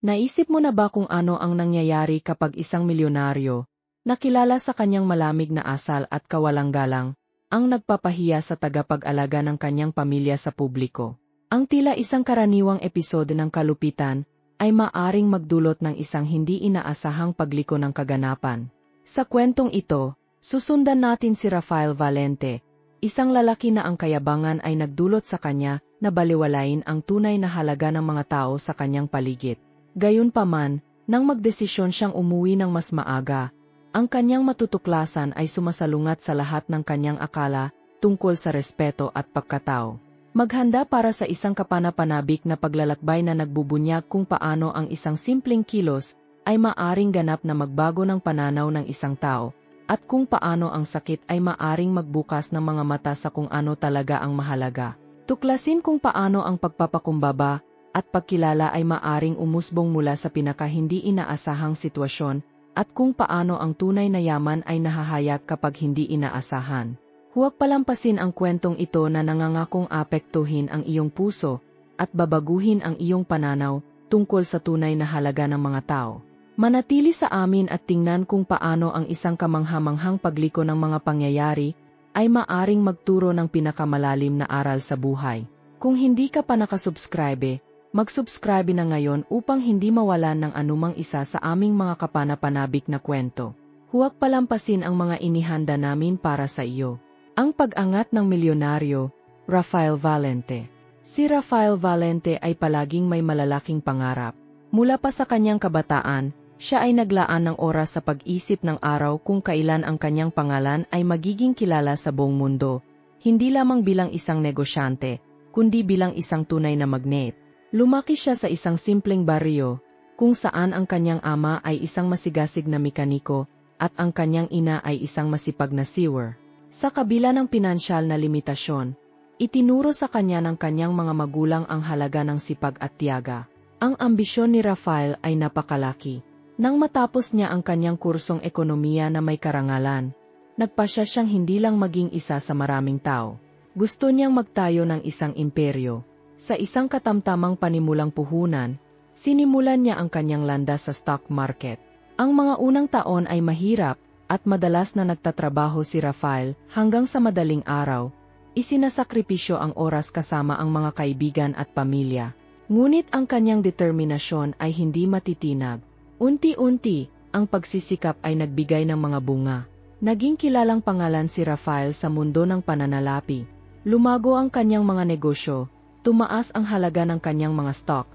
Naisip mo na ba kung ano ang nangyayari kapag isang milyonaryo, nakilala sa kanyang malamig na asal at kawalang-galang, ang nagpapahiya sa tagapag-alaga ng kanyang pamilya sa publiko? Ang tila isang karaniwang episode ng kalupitan ay maaring magdulot ng isang hindi inaasahang pagliko ng kaganapan. Sa kwentong ito, susundan natin si Rafael Valente, isang lalaki na ang kayabangan ay nagdulot sa kanya na balewalain ang tunay na halaga ng mga tao sa kanyang paligid. Gayunpaman, nang magdesisyon siyang umuwi ng mas maaga, ang kanyang matutuklasan ay sumasalungat sa lahat ng kanyang akala tungkol sa respeto at pagkatao. Maghanda para sa isang kapanapanabik na paglalakbay na nagbubunyag kung paano ang isang simpleng kilos ay maaring ganap na magbago ng pananaw ng isang tao, at kung paano ang sakit ay maaring magbukas ng mga mata sa kung ano talaga ang mahalaga. Tuklasin kung paano ang pagpapakumbaba at pagkilala ay maaring umusbong mula sa pinaka hindi inaasahang sitwasyon, at kung paano ang tunay na yaman ay nahahayak kapag hindi inaasahan. Huwag palampasin ang kwentong ito na nangangakong apektuhin ang iyong puso at babaguhin ang iyong pananaw tungkol sa tunay na halaga ng mga tao. Manatili sa amin at tingnan kung paano ang isang kamanghamanghang pagliko ng mga pangyayari ay maaring magturo ng pinakamalalim na aral sa buhay. Kung hindi ka pa nakasubscribe, mag-subscribe na ngayon upang hindi mawalan ng anumang isa sa aming mga kapanapanabik na kwento. Huwag palampasin ang mga inihanda namin para sa iyo. Ang pag-angat ng milyonaryo, Rafael Valente. Si Rafael Valente ay palaging may malalaking pangarap. Mula pa sa kanyang kabataan, siya ay naglaan ng oras sa pag-isip ng araw kung kailan ang kanyang pangalan ay magiging kilala sa buong mundo, hindi lamang bilang isang negosyante, kundi bilang isang tunay na magnet. Lumaki siya sa isang simpleng baryo, kung saan ang kanyang ama ay isang masigasig na mekaniko, at ang kanyang ina ay isang masipag na sewer. Sa kabila ng pinansyal na limitasyon, itinuro sa kanya ng kanyang mga magulang ang halaga ng sipag at tiyaga. Ang ambisyon ni Rafael ay napakalaki. Nang matapos niya ang kanyang kursong ekonomiya na may karangalan, nagpasya siyang hindi lang maging isa sa maraming tao. Gusto niyang magtayo ng isang imperyo. Sa isang katamtamang panimulang puhunan, sinimulan niya ang kanyang landas sa stock market. Ang mga unang taon ay mahirap, at madalas na nagtatrabaho si Rafael hanggang sa madaling araw. Isinasakripisyo ang oras kasama ang mga kaibigan at pamilya. Ngunit ang kanyang determinasyon ay hindi matitinag. Unti-unti, ang pagsisikap ay nagbigay ng mga bunga. Naging kilalang pangalan si Rafael sa mundo ng pananalapi. Lumago ang kanyang mga negosyo, tumaas ang halaga ng kanyang mga stock,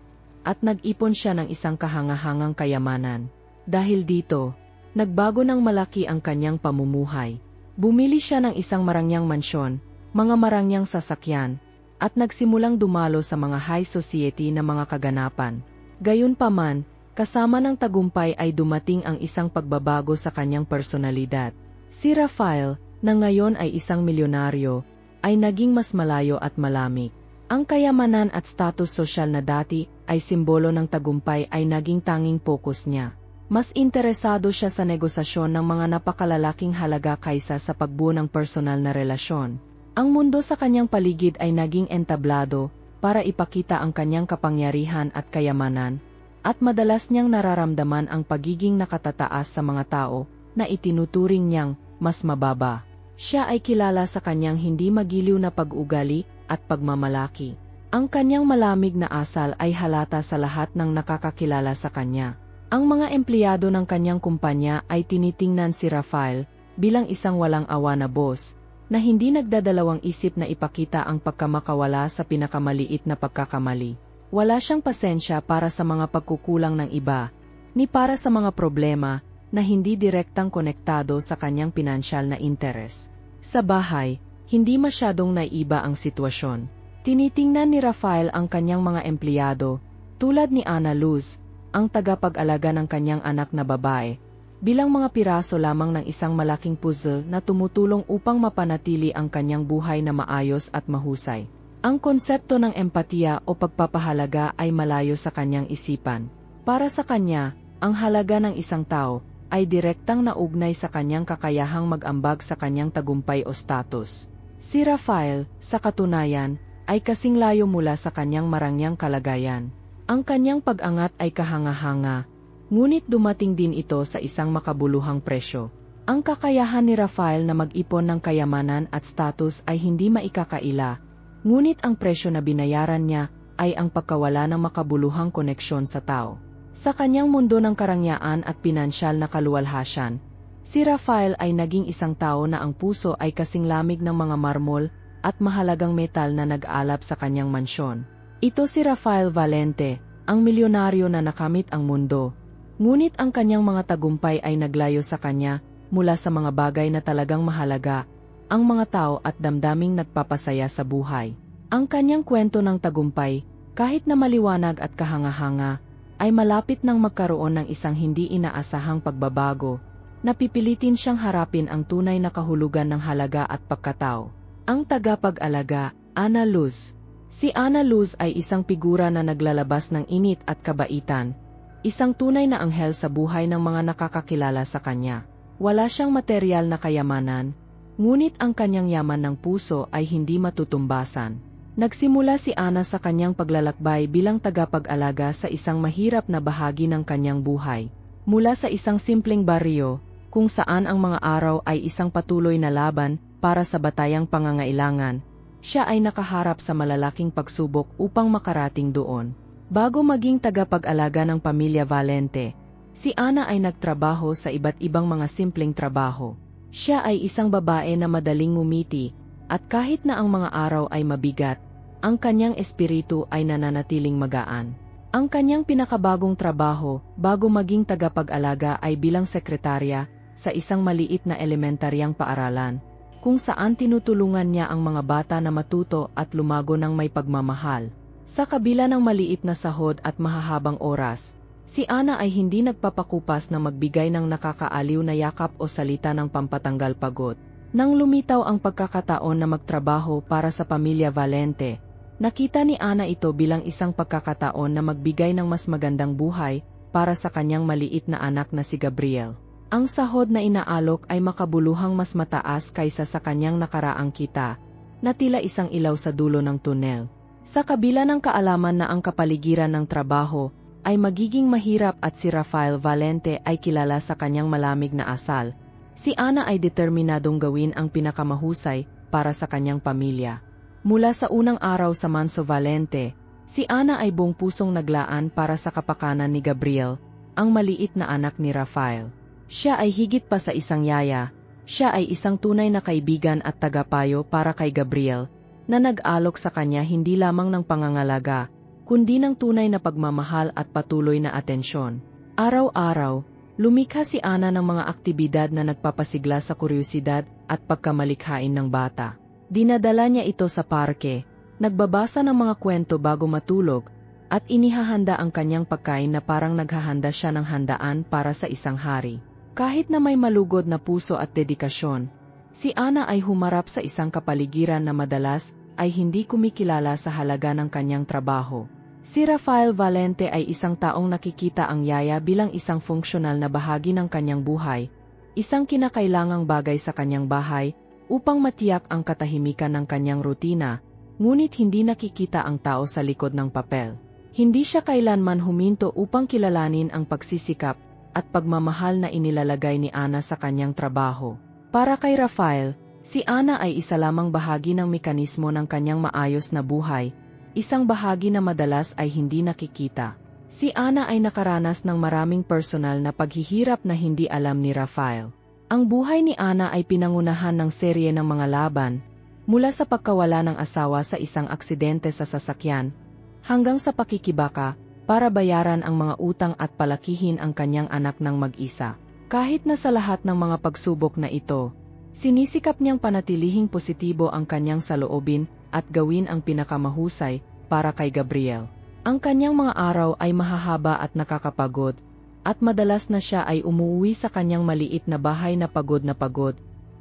at nag-ipon siya ng isang kahangahangang kayamanan. Dahil dito, nagbago ng malaki ang kanyang pamumuhay. Bumili siya ng isang marangyang mansyon, mga marangyang sasakyan, at nagsimulang dumalo sa mga high society na mga kaganapan. Gayunpaman, kasama ng tagumpay ay dumating ang isang pagbabago sa kanyang personalidad. Si Rafael, na ngayon ay isang milyonaryo, ay naging mas malayo at malamig. Ang kayamanan at status sosyal na dati ay simbolo ng tagumpay ay naging tanging focus niya. Mas interesado siya sa negosasyon ng mga napakalalaking halaga kaysa sa pagbuo ng personal na relasyon. Ang mundo sa kanyang paligid ay naging entablado para ipakita ang kanyang kapangyarihan at kayamanan, at madalas niyang nararamdaman ang pagiging nakatataas sa mga tao na itinuturing niyang mas mababa. Siya ay kilala sa kanyang hindi magiliw na pag-ugali at pagmamalaki. Ang kanyang malamig na asal ay halata sa lahat ng nakakakilala sa kanya. Ang mga empleyado ng kanyang kumpanya ay tinitingnan si Rafael bilang isang walang awa na boss, na hindi nagdadalawang isip na ipakita ang pagkamakawala sa pinakamaliit na pagkakamali. Wala siyang pasensya para sa mga pagkukulang ng iba, ni para sa mga problema na hindi direktang konektado sa kanyang pinansyal na interes. Sa bahay, hindi masyadong naiiba ang sitwasyon. Tinitingnan ni Rafael ang kanyang mga empleyado, tulad ni Ana Luz, ang tagapag-alaga ng kanyang anak na babae, bilang mga piraso lamang ng isang malaking puzzle na tumutulong upang mapanatili ang kanyang buhay na maayos at mahusay. Ang konsepto ng empatiya o pagpapahalaga ay malayo sa kanyang isipan. Para sa kanya, ang halaga ng isang tao ay direktang naugnay sa kanyang kakayahang mag-ambag sa kanyang tagumpay o status. Si Rafael, sa katunayan, ay kasing layo mula sa kanyang marangyang kalagayan. Ang kanyang pag-angat ay kahanga-hanga, ngunit dumating din ito sa isang makabuluhang presyo. Ang kakayahan ni Rafael na mag-ipon ng kayamanan at status ay hindi maikakaila, ngunit ang presyo na binayaran niya ay ang pagkawala ng makabuluhang koneksyon sa tao. Sa kanyang mundo ng karangyaan at pinansyal na kaluwalhasyan, si Rafael ay naging isang tao na ang puso ay kasing lamig ng mga marmol at mahalagang metal na nag-aalab sa kanyang mansyon. Ito si Rafael Valente, ang milyonaryo na nakamit ang mundo. Ngunit ang kanyang mga tagumpay ay naglayo sa kanya mula sa mga bagay na talagang mahalaga, ang mga tao at damdaming nagpapasaya sa buhay. Ang kanyang kwento ng tagumpay, kahit na maliwanag at kahanga-hanga, ay malapit nang magkaroon ng isang hindi inaasahang pagbabago, na pipilitin siyang harapin ang tunay na kahulugan ng halaga at pagkatao. Ang tagapag-alaga, Ana Luz. Si Ana Luz ay isang figura na naglalabas ng init at kabaitan, isang tunay na anghel sa buhay ng mga nakakakilala sa kanya. Wala siyang materyal na kayamanan, ngunit ang kanyang yaman ng puso ay hindi matutumbasan. Nagsimula si Ana sa kanyang paglalakbay bilang tagapag-alaga sa isang mahirap na bahagi ng kanyang buhay. Mula sa isang simpleng baryo, kung saan ang mga araw ay isang patuloy na laban para sa batayang pangangailangan, siya ay nakaharap sa malalaking pagsubok upang makarating doon. Bago maging tagapag-alaga ng pamilya Valente, si Ana ay nagtrabaho sa iba't ibang mga simpleng trabaho. Siya ay isang babae na madaling ngumiti, at kahit na ang mga araw ay mabigat, ang kanyang espiritu ay nananatiling magaan. Ang kanyang pinakabagong trabaho bago maging tagapag-alaga ay bilang sekretarya sa isang maliit na elementaryang paaralan, kung saan tinutulungan niya ang mga bata na matuto at lumago ng may pagmamahal. Sa kabila ng maliit na sahod at mahahabang oras, si Ana ay hindi nagpapakupas na magbigay ng nakakaaliw na yakap o salita ng pampatanggal pagod. Nang lumitaw ang pagkakataon na magtrabaho para sa pamilya Valente, nakita ni Ana ito bilang isang pagkakataon na magbigay ng mas magandang buhay para sa kanyang maliit na anak na si Gabriel. Ang sahod na inaalok ay makabuluhang mas mataas kaysa sa kanyang nakaraang kita, na tila isang ilaw sa dulo ng tunel. Sa kabila ng kaalaman na ang kapaligiran ng trabaho ay magiging mahirap at si Rafael Valente ay kilala sa kanyang malamig na asal, si Ana ay determinadong gawin ang pinakamahusay para sa kanyang pamilya. Mula sa unang araw sa Manso Valente, si Ana ay buong pusong naglaan para sa kapakanan ni Gabriel, ang maliit na anak ni Rafael. Siya ay higit pa sa isang yaya, siya ay isang tunay na kaibigan at tagapayo para kay Gabriel, na nag-alok sa kanya hindi lamang ng pangangalaga, kundi ng tunay na pagmamahal at patuloy na atensyon. Araw-araw, lumikha si Ana ng mga aktibidad na nagpapasigla sa kuryosidad at pagkamalikhain ng bata. Dinadala niya ito sa parke, nagbabasa ng mga kwento bago matulog, at inihahanda ang kanyang pagkain na parang naghahanda siya ng handaan para sa isang hari. Kahit na may malugod na puso at dedikasyon, si Ana ay humarap sa isang kapaligiran na madalas ay hindi kumikilala sa halaga ng kanyang trabaho. Si Rafael Valente ay isang taong nakikita ang yaya bilang isang funksyonal na bahagi ng kanyang buhay, isang kinakailangang bagay sa kanyang bahay upang matiyak ang katahimikan ng kanyang rutina, ngunit hindi nakikita ang tao sa likod ng papel. Hindi siya kailanman huminto upang kilalanin ang pagsisikap at pagmamahal na inilalagay ni Ana sa kanyang trabaho. Para kay Rafael, si Ana ay isa lamang bahagi ng mekanismo ng kanyang maayos na buhay, isang bahagi na madalas ay hindi nakikita. Si Ana ay nakaranas ng maraming personal na paghihirap na hindi alam ni Rafael. Ang buhay ni Ana ay pinangunahan ng serye ng mga laban, mula sa pagkawala ng asawa sa isang aksidente sa sasakyan, hanggang sa pakikibaka, para bayaran ang mga utang at palakihin ang kanyang anak ng mag-isa. Kahit na sa lahat ng mga pagsubok na ito, sinisikap niyang panatilihing positibo ang kanyang saloobin at gawin ang pinakamahusay para kay Gabriel. Ang kanyang mga araw ay mahahaba at nakakapagod, at madalas na siya ay umuwi sa kanyang maliit na bahay na pagod,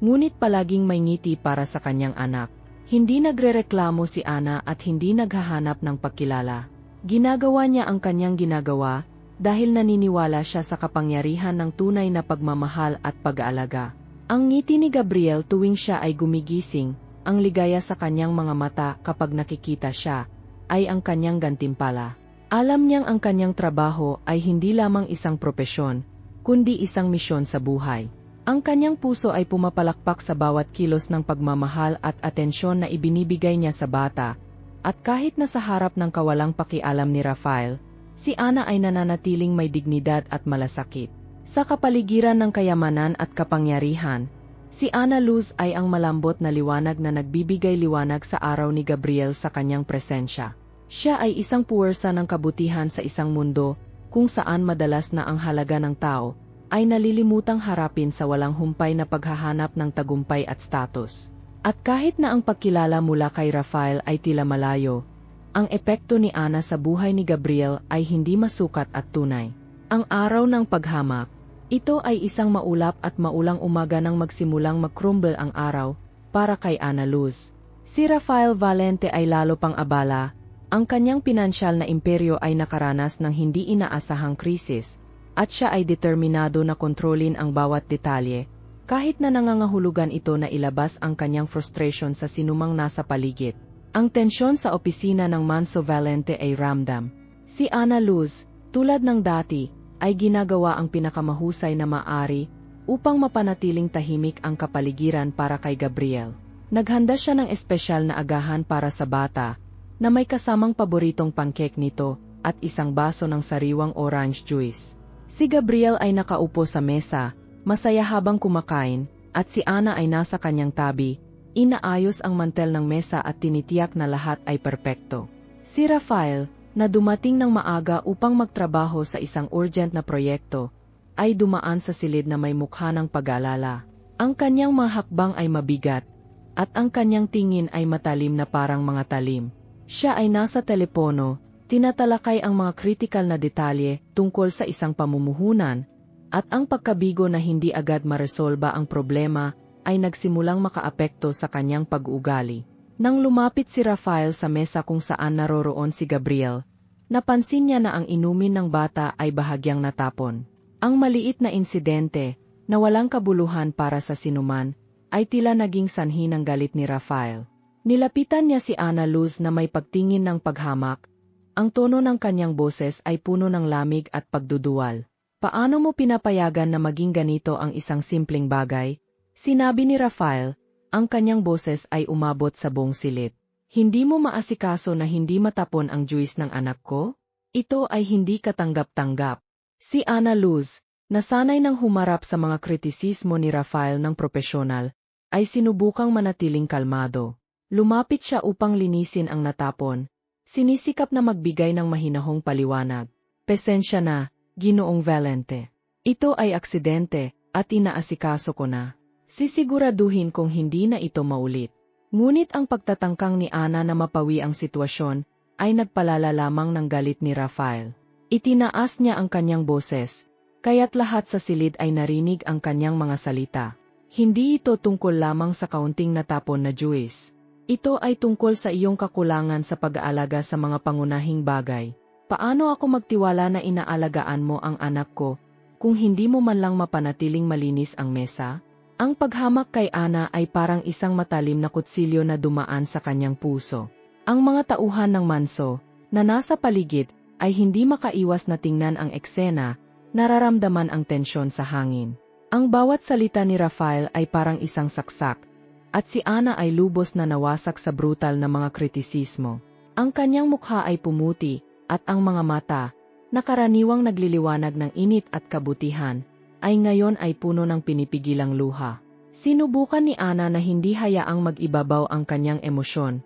ngunit palaging may ngiti para sa kanyang anak. Hindi nagrereklamo si Ana at hindi naghahanap ng pagkilala. Ginagawa niya ang kanyang ginagawa dahil naniniwala siya sa kapangyarihan ng tunay na pagmamahal at pag-aalaga. Ang ngiti ni Gabriel tuwing siya ay gumigising, ang ligaya sa kanyang mga mata kapag nakikita siya, ay ang kanyang gantimpala. Alam niyang ang kanyang trabaho ay hindi lamang isang propesyon, kundi isang misyon sa buhay. Ang kanyang puso ay pumapalakpak sa bawat kilos ng pagmamahal at atensyon na ibinibigay niya sa bata. At kahit nasa harap ng kawalang pakialam ni Rafael, si Ana ay nananatiling may dignidad at malasakit. Sa kapaligiran ng kayamanan at kapangyarihan, si Ana Luz ay ang malambot na liwanag na nagbibigay liwanag sa araw ni Gabriel sa kanyang presensya. Siya ay isang puwersa ng kabutihan sa isang mundo kung saan madalas na ang halaga ng tao ay nalilimutang harapin sa walang humpay na paghahanap ng tagumpay at status. At kahit na ang pagkilala mula kay Rafael ay tila malayo, ang epekto ni Ana sa buhay ni Gabriel ay hindi masukat at tunay. Ang araw ng paghamak, ito ay isang maulap at maulang umaga nang magsimulang mag-crumble ang araw para kay Ana Luz. Si Rafael Valente ay lalo pang abala. Ang kanyang pinansyal na imperyo ay nakaranas ng hindi inaasahang krisis, at siya ay determinado na kontrolin ang bawat detalye, kahit na nangangahulugan ito na ilabas ang kanyang frustration sa sinumang nasa paligid. Ang tensyon sa opisina ng Manso Valente ay ramdam. Si Ana Luz, tulad ng dati, ay ginagawa ang pinakamahusay na maaari upang mapanatiling tahimik ang kapaligiran para kay Gabriel. Naghanda siya ng espesyal na agahan para sa bata, na may kasamang paboritong pancake nito at isang baso ng sariwang orange juice. Si Gabriel ay nakaupo sa mesa, masaya habang kumakain, at si Ana ay nasa kanyang tabi, inaayos ang mantel ng mesa at tinitiyak na lahat ay perpekto. Si Rafael, na dumating ng maaga upang magtrabaho sa isang urgent na proyekto, ay dumaan sa silid na may mukha ng pag-aalala. Ang kanyang mga hakbang ay mabigat, at ang kanyang tingin ay matalim na parang mga talim. Siya ay nasa telepono, tinatalakay ang mga kritikal na detalye tungkol sa isang pamumuhunan, at ang pagkabigo na hindi agad maresolba ang problema ay nagsimulang makaapekto sa kanyang pag-uugali. Nang lumapit si Rafael sa mesa kung saan naroroon si Gabriel, napansin niya na ang inumin ng bata ay bahagyang natapon. Ang maliit na insidente, na walang kabuluhan para sa sinuman, ay tila naging sanhi ng galit ni Rafael. Nilapitan niya si Ana Luz na may pagtingin ng paghamak. Ang tono ng kanyang boses ay puno ng lamig at pagduduwal. Paano mo pinapayagan na maging ganito ang isang simpleng bagay? Sinabi ni Rafael, ang kanyang boses ay umabot sa buong silid. Hindi mo maasikaso na hindi matapon ang juice ng anak ko? Ito ay hindi katanggap-tanggap. Si Ana Luz, na sanay nang humarap sa mga kritisismo ni Rafael ng propesyonal, ay sinubukang manatiling kalmado. Lumapit siya upang linisin ang natapon. Sinisikap na magbigay ng mahinahong paliwanag. Pasensya na, Ginoong Valente. Ito ay aksidente, at inaasikaso ko na. Sisiguraduhin kong hindi na ito maulit. Ngunit ang pagtatangkang ni Ana na mapawi ang sitwasyon, ay nagpalala lamang ng galit ni Rafael. Itinaas niya ang kanyang boses, kaya't lahat sa silid ay narinig ang kanyang mga salita. Hindi ito tungkol lamang sa kaunting natapon na juice. Ito ay tungkol sa iyong kakulangan sa pag-aalaga sa mga pangunahing bagay. Paano ako magtiwala na inaalagaan mo ang anak ko, kung hindi mo man lang mapanatiling malinis ang mesa? Ang paghamak kay Ana ay parang isang matalim na kutsilyo na dumaan sa kanyang puso. Ang mga tauhan ng Manso, na nasa paligid, ay hindi makaiwas na tingnan ang eksena, nararamdaman ang tensyon sa hangin. Ang bawat salita ni Rafael ay parang isang saksak, at si Ana ay lubos na nawasak sa brutal na mga kritisismo. Ang kanyang mukha ay pumuti, at ang mga mata, na karaniwang nagliliwanag ng init at kabutihan, ay ngayon ay puno ng pinipigilang luha. Sinubukan ni Ana na hindi hayaang mag-ibabaw ang kanyang emosyon,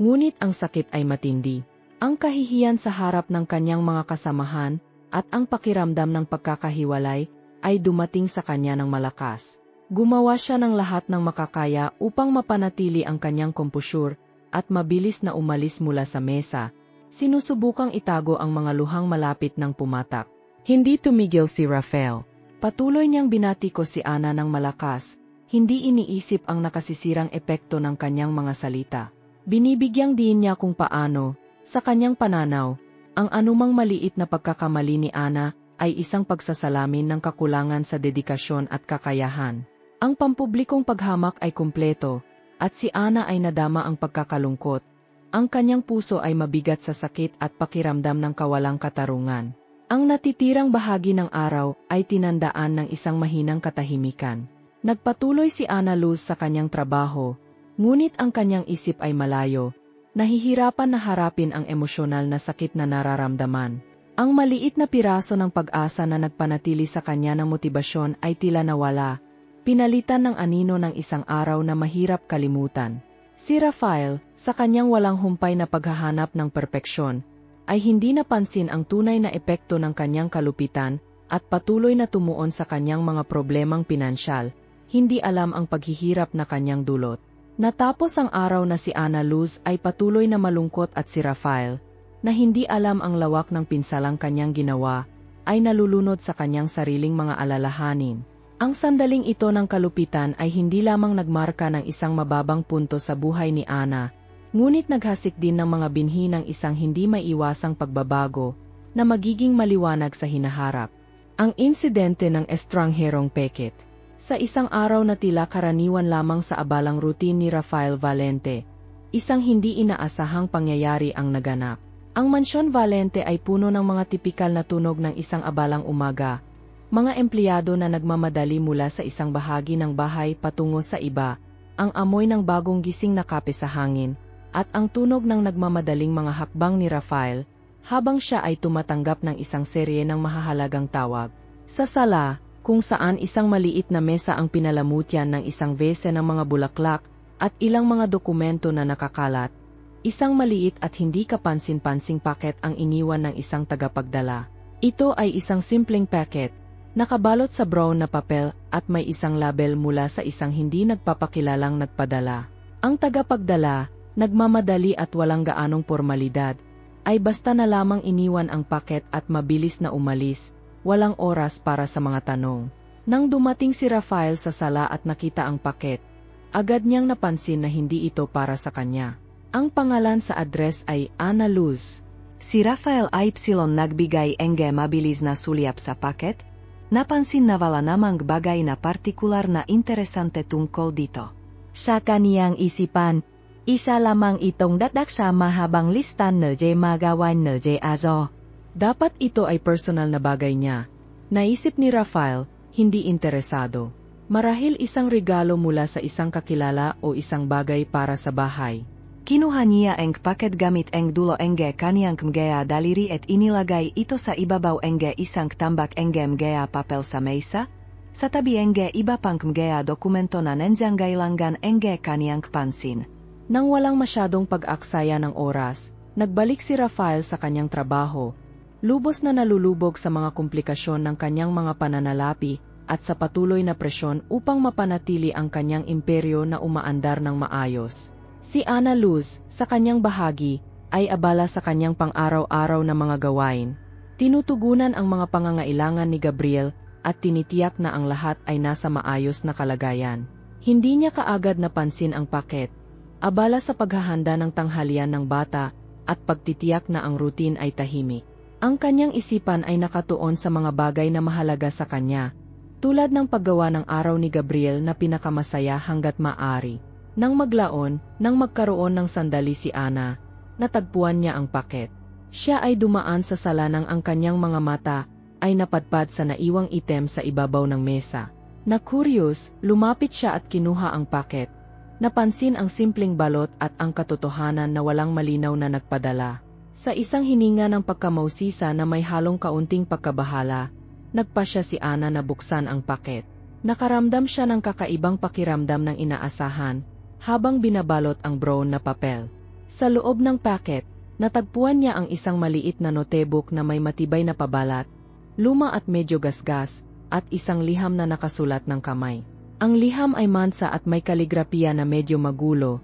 ngunit ang sakit ay matindi. Ang kahihiyan sa harap ng kanyang mga kasamahan, at ang pakiramdam ng pagkakahiwalay, ay dumating sa kanya ng malakas. Gumawa siya ng lahat ng makakaya upang mapanatili ang kanyang komposyur, at mabilis na umalis mula sa mesa. Sinusubukang itago ang mga luhang malapit ng pumatak. Hindi tumigil si Rafael. Patuloy niyang binatiko si Ana ng malakas, hindi iniisip ang nakasisirang epekto ng kanyang mga salita. Binibigyang diin niya kung paano, sa kanyang pananaw, ang anumang maliit na pagkakamali ni Ana ay isang pagsasalamin ng kakulangan sa dedikasyon at kakayahan. Ang pampublikong paghamak ay kumpleto, at si Ana ay nadama ang pagkakalungkot, Ang kanyang puso ay mabigat sa sakit at pakiramdam ng kawalang katarungan. Ang natitirang bahagi ng araw ay tinandaan ng isang mahinang katahimikan. Nagpatuloy si Ana Luz sa kanyang trabaho, ngunit ang kanyang isip ay malayo. Nahihirapan na harapin ang emosyonal na sakit na nararamdaman. Ang maliit na piraso ng pag-asa na nagpanatili sa kanya ng motibasyon ay tila nawala, pinalitan ng anino ng isang araw na mahirap kalimutan. Si Rafael, sa kanyang walang humpay na paghahanap ng perpeksyon, ay hindi napansin ang tunay na epekto ng kanyang kalupitan at patuloy na tumuon sa kanyang mga problemang pinansyal, hindi alam ang paghihirap na kanyang dulot. Natapos ang araw na si Ana Luz ay patuloy na malungkot at si Rafael, na hindi alam ang lawak ng pinsalang kanyang ginawa, ay nalulunod sa kanyang sariling mga alalahanin. Ang sandaling ito ng kalupitan ay hindi lamang nagmarka ng isang mababang punto sa buhay ni Ana, ngunit naghasik din ng mga binhi ng isang hindi maiiwasang pagbabago, na magiging maliwanag sa hinaharap. Ang insidente ng estrangherong peket. Sa isang araw na tila karaniwan lamang sa abalang routine ni Rafael Valente, isang hindi inaasahang pangyayari ang naganap. Ang Mansyon Valente ay puno ng mga tipikal na tunog ng isang abalang umaga, mga empleyado na nagmamadali mula sa isang bahagi ng bahay patungo sa iba, ang amoy ng bagong gising na kape sa hangin, at ang tunog ng nagmamadaling mga hakbang ni Rafael, habang siya ay tumatanggap ng isang serye ng mahahalagang tawag. Sa sala, kung saan isang maliit na mesa ang pinalamutyan ng isang vase ng mga bulaklak, at ilang mga dokumento na nakakalat, isang maliit at hindi kapansin-pansing paket ang iniwan ng isang tagapagdala. Ito ay isang simpleng paket, nakabalot sa brown na papel at may isang label mula sa isang hindi nagpapakilalang nagpadala. Ang tagapagdala, nagmamadali at walang gaanong formalidad, ay basta na lamang iniwan ang paket at mabilis na umalis, walang oras para sa mga tanong. Nang dumating si Rafael sa sala at nakita ang paket, agad niyang napansin na hindi ito para sa kanya. Ang pangalan sa address ay Ana Luz. Si Rafael ay nagbigay ng mabilis na sulyap sa paket. Napansin na wala namang bagay na partikular na interesante tungkol dito. Sa kaniyang isipan, isa lamang itong dadak sa mahabang listan na magawan na azo. Dapat ito ay personal na bagay niya. Naisip ni Rafael, hindi interesado. Marahil isang regalo mula sa isang kakilala o isang bagay para sa bahay. Kinuha niya ang paket gamit ang dulo ng kaniyang mga daliri at inilagay ito sa ibabaw ng isang tambak ng mga papel sa mesa, sa tabi ng iba pang mga dokumento na nandiangailangan ng kaniyang pansin. Nang walang masyadong pag-aksaya ng oras, nagbalik si Rafael sa kanyang trabaho, lubos na nalulubog sa mga komplikasyon ng kanyang mga pananalapi at sa patuloy na presyon upang mapanatili ang kanyang imperyo na umaandar ng maayos. Si Ana Luz, sa kanyang bahagi, ay abala sa kanyang pang-araw-araw na mga gawain. Tinutugunan ang mga pangangailangan ni Gabriel at tinitiyak na ang lahat ay nasa maayos na kalagayan. Hindi niya kaagad napansin ang paket. Abala sa paghahanda ng tanghalian ng bata at pagtitiyak na ang routine ay tahimik. Ang kanyang isipan ay nakatuon sa mga bagay na mahalaga sa kanya, tulad ng paggawa ng araw ni Gabriel na pinakamasaya hanggat maaari. Nang maglaon, nang magkaroon ng sandali si Ana, natagpuan niya ang paket. Siya ay dumaan sa sala nang ang kanyang mga mata ay napadpad sa naiwang item sa ibabaw ng mesa. Na-curious, lumapit siya at kinuha ang paket. Napansin ang simpleng balot at ang katotohanan na walang malinaw na nagpadala. Sa isang hininga ng pagkamausisa na may halong kaunting pagkabahala, nagpasya si Ana na buksan ang paket. Nakaramdam siya ng kakaibang pakiramdam ng inaasahan, habang binabalot ang brown na papel. Sa loob ng paket, natagpuan niya ang isang maliit na notebook na may matibay na pabalat, luma at medyo gasgas, at isang liham na nakasulat ng kamay. Ang liham ay mansa at may kaligrapiya na medyo magulo,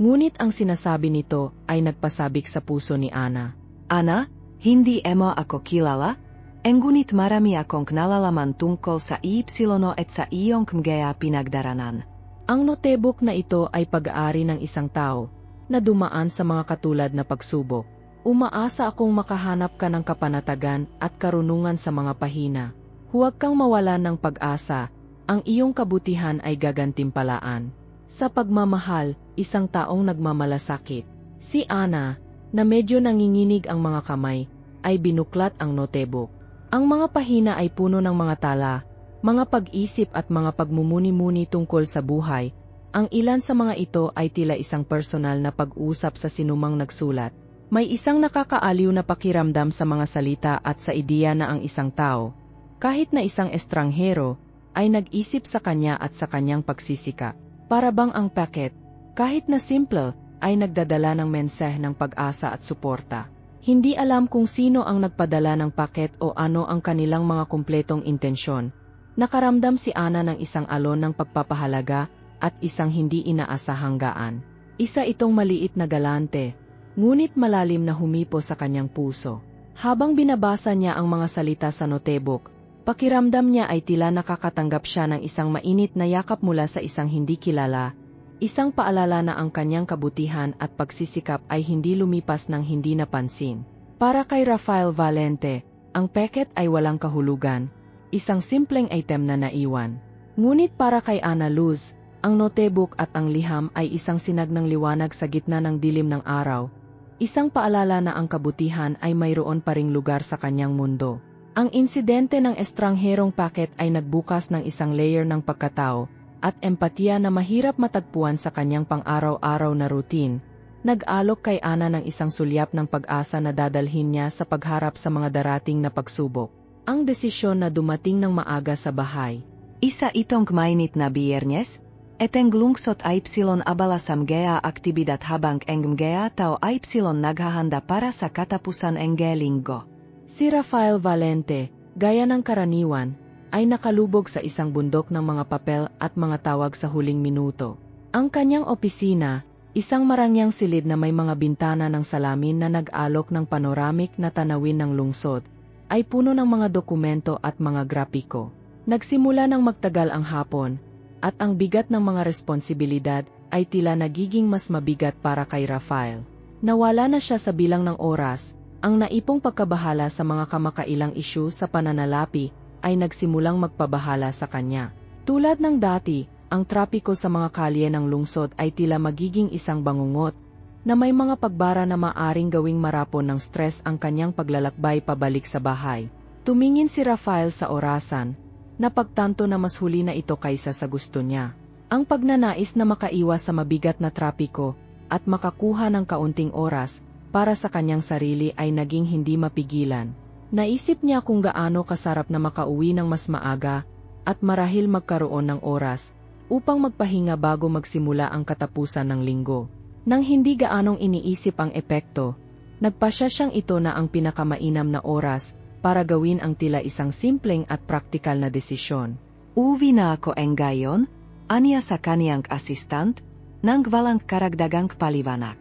ngunit ang sinasabi nito ay nagpasabik sa puso ni Ana. Ana, hindi mo ako kilala? Ngunit marami akong nalalaman tungkol sa Ipsilono at sa iyong mga pinagdaranan. Ang notebook na ito ay pag-aari ng isang tao na dumaan sa mga katulad na pagsubok. Umaasa akong makahanap ka ng kapanatagan at karunungan sa mga pahina. Huwag kang mawalan ng pag-asa, ang iyong kabutihan ay gagantimpalaan. Sa pagmamahal, isang taong nagmamalasakit. Si Ana, na medyo nanginginig ang mga kamay, ay binuklat ang notebook. Ang mga pahina ay puno ng mga tala, mga pag-isip at mga pagmumuni-muni tungkol sa buhay. Ang ilan sa mga ito ay tila isang personal na pag-usap sa sinumang nagsulat. May isang nakakaaliw na pakiramdam sa mga salita at sa ideya na ang isang tao, kahit na isang estranghero, ay nag-isip sa kanya at sa kanyang pagsisikap. Para bang ang paket, kahit na simple, ay nagdadala ng mensahe ng pag-asa at suporta. Hindi alam kung sino ang nagpadala ng paket o ano ang kanilang mga kumpletong intensyon. Nakaramdam si Ana ng isang alon ng pagpapahalaga at isang hindi inaasahang gaan. Isa itong maliit na galante, ngunit malalim na humipo sa kanyang puso. Habang binabasa niya ang mga salita sa notebook, pakiramdam niya ay tila nakakatanggap siya ng isang mainit na yakap mula sa isang hindi kilala, isang paalala na ang kanyang kabutihan at pagsisikap ay hindi lumipas ng hindi napansin. Para kay Rafael Valente, ang packet ay walang kahulugan, isang simpleng item na naiwan. Ngunit para kay Ana Luz, ang notebook at ang liham ay isang sinag ng liwanag sa gitna ng dilim ng araw, isang paalala na ang kabutihan ay mayroon pa ring lugar sa kanyang mundo. Ang insidente ng estrangherong packet ay nagbukas ng isang layer ng pagkatao at empatiya na mahirap matagpuan sa kanyang pang-araw-araw na routine. Nag-alok kay Ana ng isang sulyap ng pag-asa na dadalhin niya sa pagharap sa mga darating na pagsubok. Ang desisyon na dumating ng maaga sa bahay. Isa itong mainit na Biyernes, eteng lungsod ay abala sa mga aktibidad habang ang mga tao ay naghahanda para sa katapusan ng linggo. Si Rafael Valente, gaya ng karaniwan, ay nakalubog sa isang bundok ng mga papel at mga tawag sa huling minuto. Ang kanyang opisina, isang marangyang silid na may mga bintana ng salamin na nag-alok ng panoramic na tanawin ng lungsod, ay puno ng mga dokumento at mga grapiko. Nagsimula nang magtagal ang hapon, at ang bigat ng mga responsibilidad ay tila nagiging mas mabigat para kay Rafael. Nawala na siya sa bilang ng oras, ang naipong pagkabahala sa mga kamakailang isyu sa pananalapi ay nagsimulang magpabahala sa kanya. Tulad ng dati, ang trapiko sa mga kalye ng lungsod ay tila magiging isang bangungot, na may mga pagbara na maaring gawing marapon ng stress ang kanyang paglalakbay pabalik sa bahay. Tumingin si Rafael sa orasan, napagtanto na mas huli na ito kaysa sa gusto niya. Ang pagnanais na makaiwas sa mabigat na trapiko at makakuha ng kaunting oras para sa kanyang sarili ay naging hindi mapigilan. Naisip niya kung gaano kasarap na makauwi ng mas maaga at marahil magkaroon ng oras upang magpahinga bago magsimula ang katapusan ng linggo. Nang hindi gaanong iniisip ang epekto, nagpasya siyang ito na ang pinakamainam na oras para gawin ang tila isang simpleng at praktikal na desisyon. Uwi na ako ngayon, aniya sa kaniyang asistant, nang walang karagdagang paliwanag.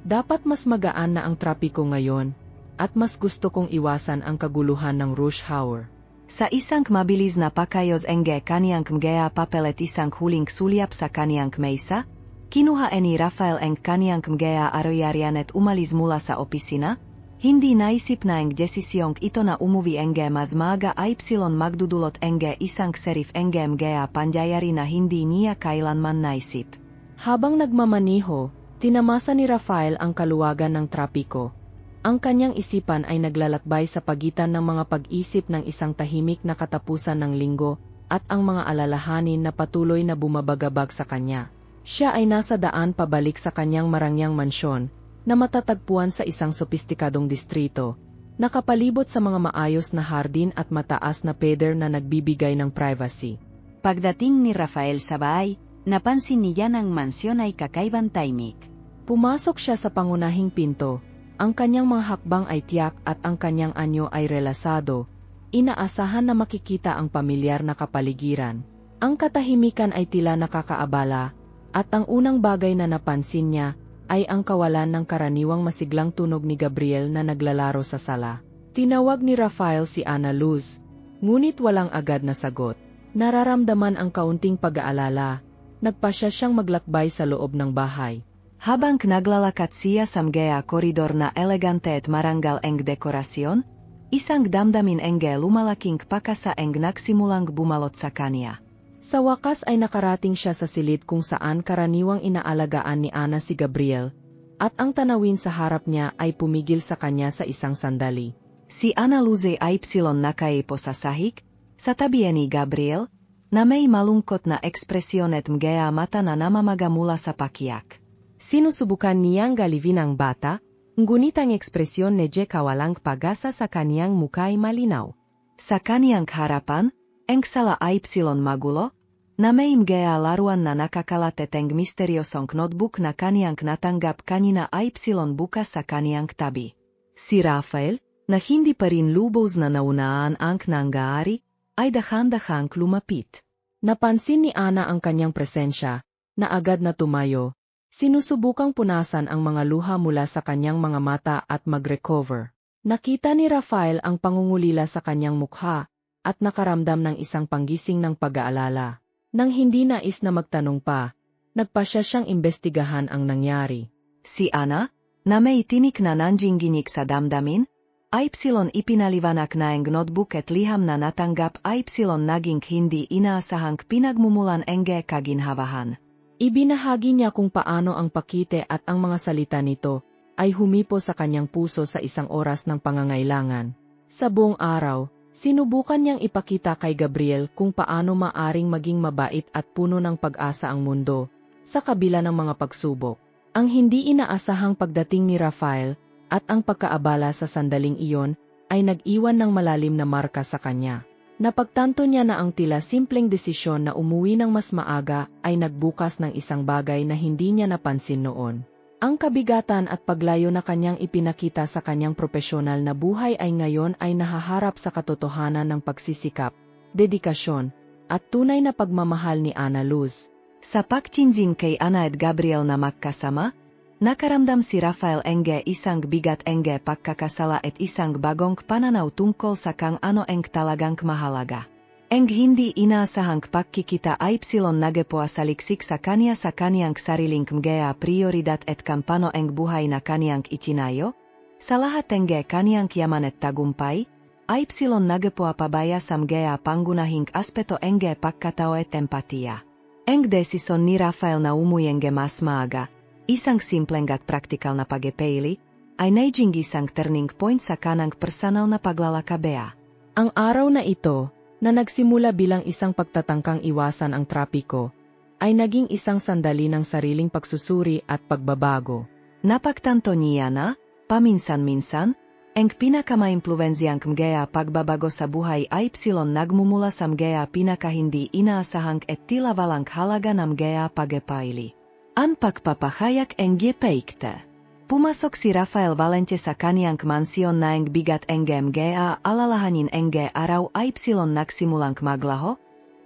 Dapat mas magaan na ang trapiko ngayon, at mas gusto kong iwasan ang kaguluhan ng rush hour. Sa isang mabilis na pakayos kaniyang mga papelet isang huling sulyap sa kaniyang mesa, kinuha ni Rafael ang kaniyang mga aroyarianet umalis mula sa opisina. Hindi naisip na ang desisyong ito na umuwi ang mas maaga ay magdudulot ang isang serif ang mga pangyayari na hindi niya kailanman naisip. Habang nagmamaniho, tinamasa ni Rafael ang kaluwagan ng trapiko. Ang kanyang isipan ay naglalakbay sa pagitan ng mga pag-isip ng isang tahimik na katapusan ng linggo at ang mga alalahanin na patuloy na bumabagabag sa kanya. Siya ay nasa daan pabalik sa kanyang marangyang mansyon, na matatagpuan sa isang sopistikadong distrito, nakapalibot sa mga maayos na hardin at mataas na pader na nagbibigay ng privacy. Pagdating ni Rafael sa bahay, napansin niya ng mansyon ay kakaibang tahimik. Pumasok siya sa pangunahing pinto, ang kanyang mga hakbang ay tiyak at ang kanyang anyo ay relasado. Inaasahan na makikita ang pamilyar na kapaligiran. Ang katahimikan ay tila nakakaabala, at ang unang bagay na napansin niya ay ang kawalan ng karaniwang masiglang tunog ni Gabriel na naglalaro sa sala. Tinawag ni Rafael si Ana Luz, ngunit walang agad na sagot. Nararamdaman ang kaunting pag-aalala, nagpasya siyang maglakbay sa loob ng bahay. Habang naglalakad siya sa mga koridor na elegante at marangal ang dekorasyon, isang damdamin ang lumalaking pakasa ang nagsimulang bumalot sa kanya. Sa wakas ay nakarating siya sa silid kung saan karaniwang inaalagaan ni Ana si Gabriel, at ang tanawin sa harap niya ay pumigil sa kanya sa isang sandali. Si Ana Luze ay nakaipo sa sahig, sa tabi ni Gabriel, na may malungkot na ekspresyon at mga mata na namamaga mula sa pakiyak. Sinusubukan niyang galivin ang bata, ngunit ang ekspresyon ni Jeka walang pag-asa sa kaniyang mukha ay malinaw. Sa kaniyang harapan, ang sala ay magulo, na may mga laruan na nakakalat ang misteryosong notebook na kaniyang natanggap kanina ay bukas sa kaniyang tabi. Si Rafael, na hindi pa rin lubos na naunaan ang nangyari, ay dahan-dahang lumapit. Napansin ni Ana ang kanyang presensya, na agad na tumayo. Sinusubukang punasan ang mga luha mula sa kanyang mga mata at mag-recover. Nakita ni Rafael ang pangungulila sa kanyang mukha, at nakaramdam ng isang panggising ng pag-aalala. Nang hindi nais na magtanong pa, nagpasya siyang imbestigahan ang nangyari. Si Ana, na may tinik na nanjinginik sa damdamin, ay ipinaliwanag na ang notebook at liham na natanggap ay naging hindi inaasahang pinagmumulan ang kaginhawahan. Ibinahagi niya kung paano ang pakite at ang mga salita nito ay humipo sa kanyang puso sa isang oras ng pangangailangan. Sa buong araw, sinubukan niyang ipakita kay Gabriel kung paano maaring maging mabait at puno ng pag-asa ang mundo, sa kabila ng mga pagsubok. Ang hindi inaasahang pagdating ni Rafael, at ang pagkaabala sa sandaling iyon, ay nag-iwan ng malalim na marka sa kanya. Napagtanto niya na ang tila simpleng desisyon na umuwi ng mas maaga ay nagbukas ng isang bagay na hindi niya napansin noon. Ang kabigatan at paglayo na kanyang ipinakita sa kanyang profesional na buhay ay ngayon ay nahaharap sa katotohanan ng pagsisikap, dedikasyon, at tunay na pagmamahal ni Ana Luz. Sa pagtinjing kay Ana at Gabriel na magkasama, nakaramdam si Rafael enge isang bigat enge pagkakasala at isang bagong pananaw tungkol sa kang ano ang talagang mahalaga. Ang hindi inaasahang pagkikita ay nagpuasaliksik sa kaniyang sariling mga prioridad at kampano ang buhay na kaniyang itinayo, sa lahat ang kaniyang yaman at tagumpay, ay nagpuapabaya sa mga pangunahing aspeto ang pagkatao at empatiya. Ang desisyon ni Rafael na umuwi ang mas maaga, isang simpleng at praktikal na pagpili, ay naging isang turning point sa kanang personal na paglalakabea. Ang araw na ito, na nagsimula bilang isang pagtatangkang iwasan ang trapiko, ay naging isang sandali ng sariling pagsusuri at pagbabago. Napagtanto niya na, paminsan-minsan, ang pinakamaimpluwensyang mga pagbabago sa buhay ay nagmumula sa mga pinakahindi inaasahang at tila walang halaga ng mga pagpili. Ang pagpapahayag ang gepeikte. Pumasok si Rafael Valente sa kaniyang mansyon na ang bigat ang mga alalahanin ang araw ay nagsimulang maglaho,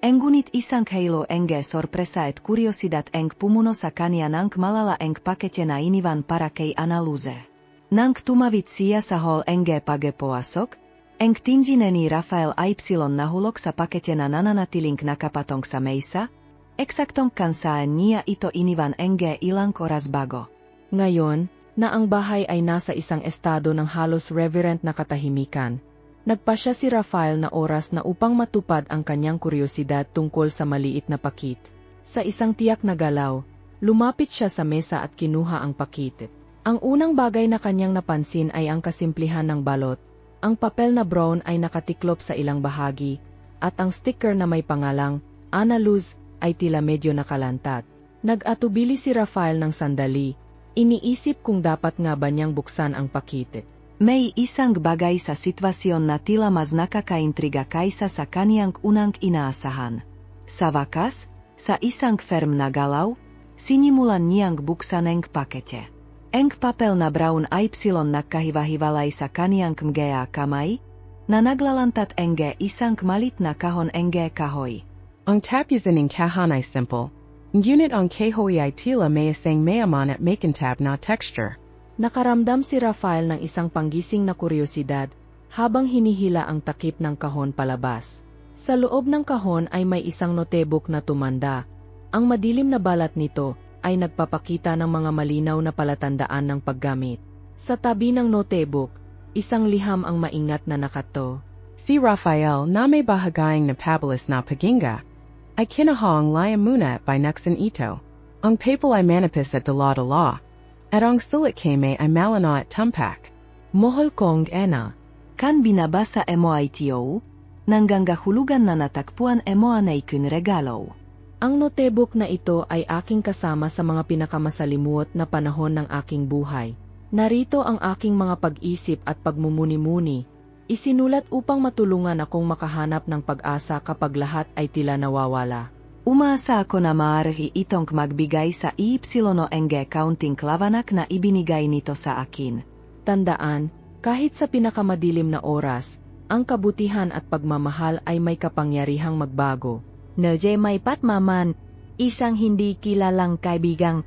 ang gunit isang halo ang sorpresa at kuriosidad ang pumuno sa kaniya ng malala ang pakete na iniwan para kay Ana Luze. Nang tumawid siya sa hall ang pagpuasok, ang tinjine ni Rafael ay nahulog sa pakete na nananatiling nakapatong sa mesa, eksaktong kansaan niya ito iniwan ang ilang oras bago. Ngayon, na ang bahay ay nasa isang estado ng halos reverent na katahimikan, nagpasya si Rafael na oras na upang matupad ang kanyang kuryosidad tungkol sa maliit na pakit. Sa isang tiyak na galaw, lumapit siya sa mesa at kinuha ang pakit. Ang unang bagay na kanyang napansin ay ang kasimplihan ng balot. Ang papel na brown ay nakatiklop sa ilang bahagi, at ang sticker na may pangalang Ana Luz ay tila medyo nakalantad. Nag-atubili si Rafael ng sandali, iniisip kung dapat nga ba niyang buksan ang pakete. May isang bagay sa sitwasyon na tila mas nakakaintriga kaysa sa kaniyang unang inaasahan. Sa wakas, sa isang firm na galaw, sinimulan niyang buksan ang pakete. Ang papel na brown ay nagkahiwa-hiwalay sa kaniyang mga kamay, na naglalantad ang isang malit na kahon ang kahoy. Ang tapyasan ng kahon ay simple. Ngunit ang kahoy ay tila may isang mayaman at makintab na texture. Nakaramdam si Rafael ng isang panggising na kuryosidad, habang hinihila ang takip ng kahon palabas. Sa loob ng kahon ay may isang notebook na tumanda. Ang madilim na balat nito ay nagpapakita ng mga malinaw na palatandaan ng paggamit. Sa tabi ng notebook, isang liham ang maingat na nakato. Si Rafael na may bahagayang napabilis na paginga, ay kinahang liam muna by Nexon ito. Ang papel ay manipis at dala-dala. Adong sulit kame ay malano at tumpak. Mohol kong ena. Kan binabasa emo ay tiyo, nanggangahulugan na natakpuan emo anay kun regalo. Ang notebook na ito ay aking kasama sa mga pinakamasalimuot na panahon ng aking buhay. Narito ang aking mga pag-isip at pagmumuni-muni. Isinulat upang matulungan akong makahanap ng pag-asa kapag lahat ay tila nawawala. Umaasa ako na maaari itong magbigay sa YNG counting clavanak na ibinigay nito sa akin. Tandaan, kahit sa pinakamadilim na oras, ang kabutihan at pagmamahal ay may kapangyarihang magbago. NJ may patmaman, isang hindi kilalang kaibigang.